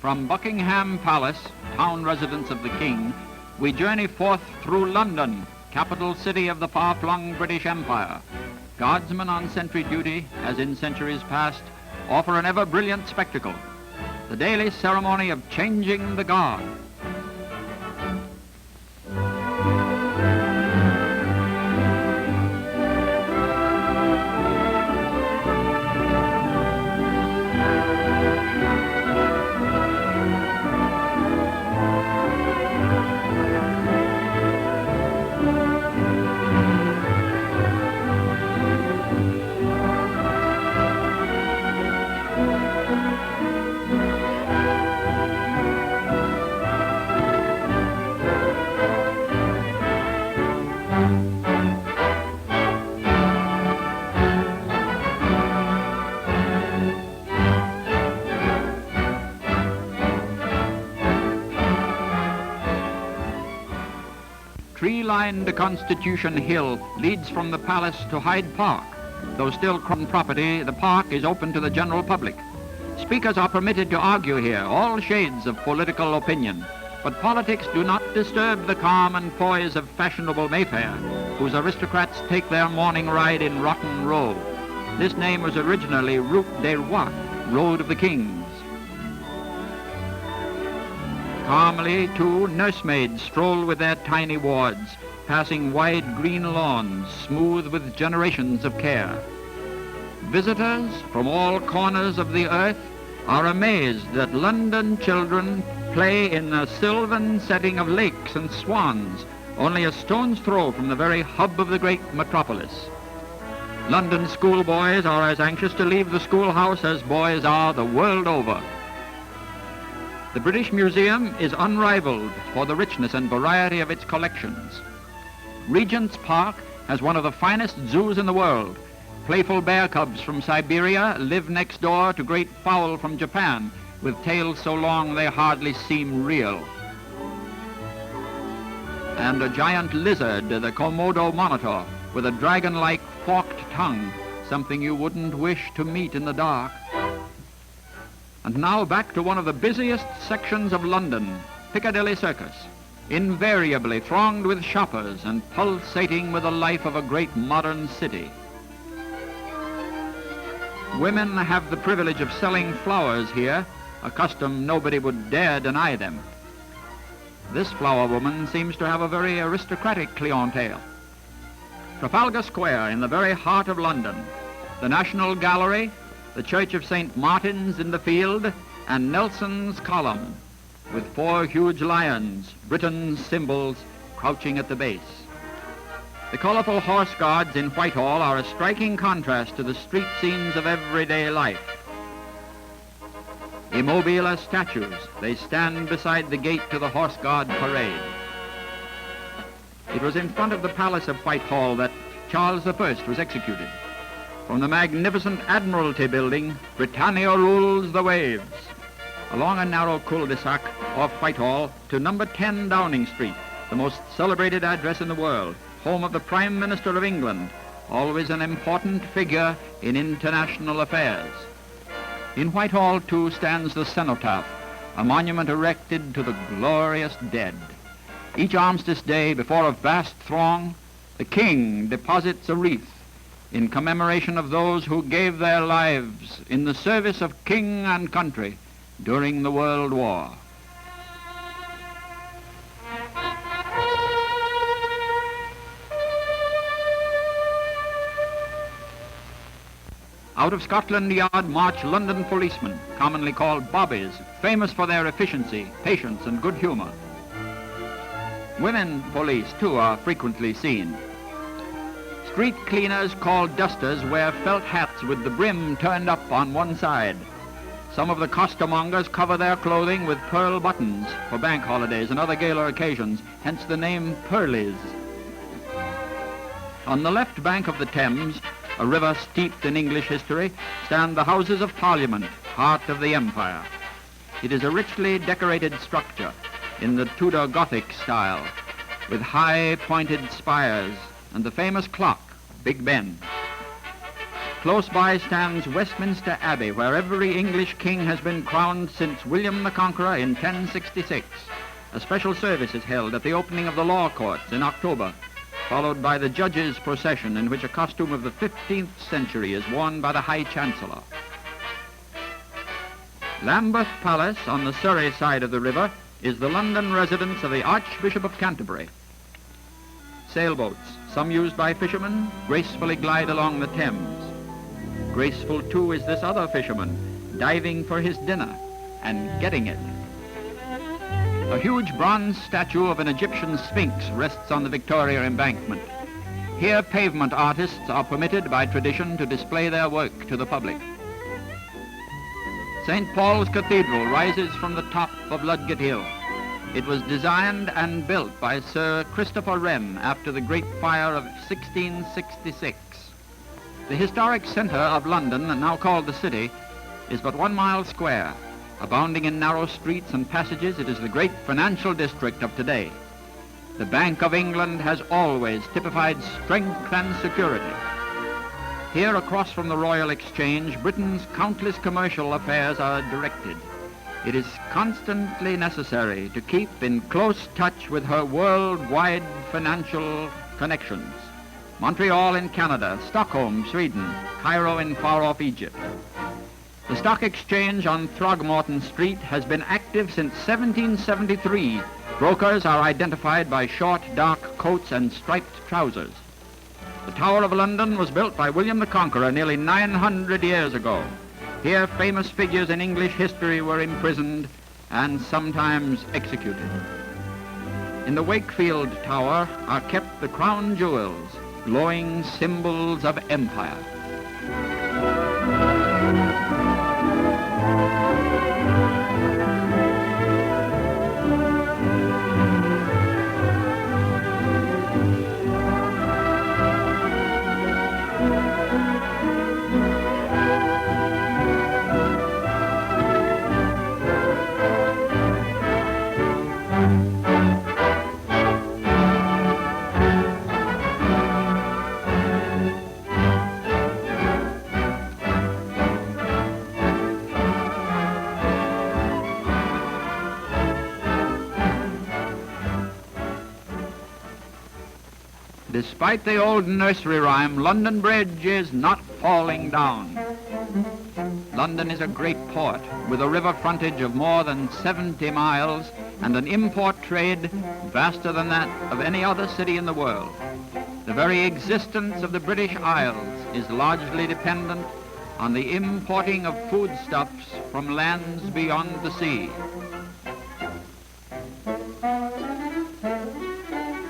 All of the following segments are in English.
From Buckingham Palace, town residence of the King, we journey forth through London, capital city of the far-flung British Empire. Guardsmen on sentry duty, as in centuries past, offer an ever-brilliant spectacle, the daily ceremony of changing the guard. Tree-lined Constitution Hill leads from the palace to Hyde Park. Though still crown property, the park is open to the general public. Speakers are permitted to argue here all shades of political opinion, but politics do not disturb the calm and poise of fashionable Mayfair, whose aristocrats take their morning ride in Rotten Row. This name was originally Route des Rois, Road of the Kings. Calmly, too, nursemaids stroll with their tiny wards, passing wide green lawns, smooth with generations of care. Visitors from all corners of the earth are amazed that London children play in a sylvan setting of lakes and swans, only a stone's throw from the very hub of the great metropolis. London schoolboys are as anxious to leave the schoolhouse as boys are the world over. The British Museum is unrivaled for the richness and variety of its collections. Regent's Park has one of the finest zoos in the world. Playful bear cubs from Siberia live next door to great fowl from Japan, with tails so long they hardly seem real. And a giant lizard, the Komodo monitor, with a dragon-like forked tongue, something you wouldn't wish to meet in the dark. And now back to one of the busiest sections of London, Piccadilly Circus, invariably thronged with shoppers and pulsating with the life of a great modern city. Women have the privilege of selling flowers here, a custom nobody would dare deny them. This flower woman seems to have a very aristocratic clientele. Trafalgar Square in the very heart of London, the National Gallery, the Church of St. Martin's in the field, and Nelson's Column, with 4 huge lions, Britain's symbols, crouching at the base. The colorful horse guards in Whitehall are a striking contrast to the street scenes of everyday life. Immobile as statues, they stand beside the gate to the Horse Guard parade. It was in front of the Palace of Whitehall that Charles I was executed. From the magnificent Admiralty building, Britannia rules the waves. Along a narrow cul-de-sac off Whitehall to number 10 Downing Street, the most celebrated address in the world, home of the Prime Minister of England, always an important figure in international affairs. In Whitehall, too, stands the cenotaph, a monument erected to the glorious dead. Each Armistice Day, before a vast throng, the King deposits a wreath in commemoration of those who gave their lives in the service of king and country during the World War. Out of Scotland Yard march London policemen, commonly called bobbies, famous for their efficiency, patience, and good humor. Women police, too, are frequently seen. Street cleaners called dusters wear felt hats with the brim turned up on one side. Some of the costermongers cover their clothing with pearl buttons for bank holidays and other gala occasions, hence the name Pearlies. On the left bank of the Thames, a river steeped in English history, stand the Houses of Parliament, heart of the empire. It is a richly decorated structure in the Tudor Gothic style, with high pointed spires and the famous clock, Big Ben. close by stands Westminster Abbey, where every English king has been crowned since William the Conqueror in 1066. A special service is held at the opening of the law courts in October, followed by the judges' procession, in which a costume of the 15th century is worn by the High Chancellor. Lambeth Palace, on the Surrey side of the river, is the London residence of the Archbishop of Canterbury. Sailboats, some used by fishermen, gracefully glide along the Thames. Graceful, too, is this other fisherman, diving for his dinner and getting it. A huge bronze statue of an Egyptian sphinx rests on the Victoria embankment. Here, pavement artists are permitted by tradition to display their work to the public. St. Paul's Cathedral rises from the top of Ludgate Hill. It was designed and built by Sir Christopher Wren after the Great Fire of 1666. The historic centre of London, now called the City, is but 1 mile square. Abounding in narrow streets and passages, it is the great financial district of today. The Bank of England has always typified strength and security. Here, across from the Royal Exchange, Britain's countless commercial affairs are directed. It is constantly necessary to keep in close touch with her worldwide financial connections. Montreal in Canada, Stockholm, Sweden, Cairo in far-off Egypt. The stock exchange on Throgmorton Street has been active since 1773. Brokers are identified by short, dark coats and striped trousers. The Tower of London was built by William the Conqueror nearly 900 years ago. Here, famous figures in English history were imprisoned and sometimes executed. In the Wakefield Tower are kept the crown jewels, glowing symbols of empire. Despite the old nursery rhyme, London Bridge is not falling down. London is a great port with a river frontage of more than 70 miles and an import trade vaster than that of any other city in the world. The very existence of the British Isles is largely dependent on the importing of foodstuffs from lands beyond the sea.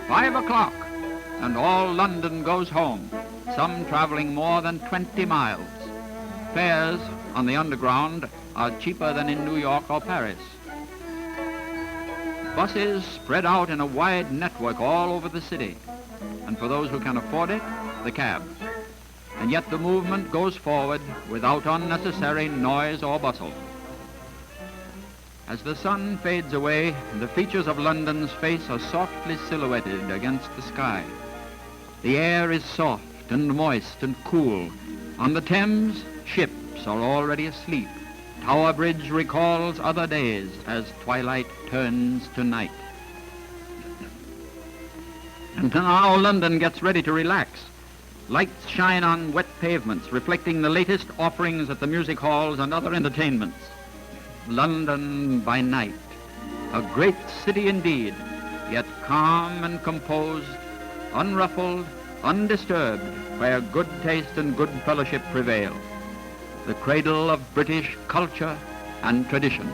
5 o'clock. And all London goes home, some traveling more than 20 miles. Fares on the Underground are cheaper than in New York or Paris. Buses spread out in a wide network all over the city, and for those who can afford it, the cab. And yet the movement goes forward without unnecessary noise or bustle. As the sun fades away, the features of London's face are softly silhouetted against the sky. The air is soft and moist and cool. On the Thames, ships are already asleep. Tower Bridge recalls other days as twilight turns to night. And now London gets ready to relax. Lights shine on wet pavements, reflecting the latest offerings at the music halls and other entertainments. London by night, a great city indeed, yet calm and composed, unruffled, undisturbed, where good taste and good fellowship prevail. The cradle of British culture and tradition.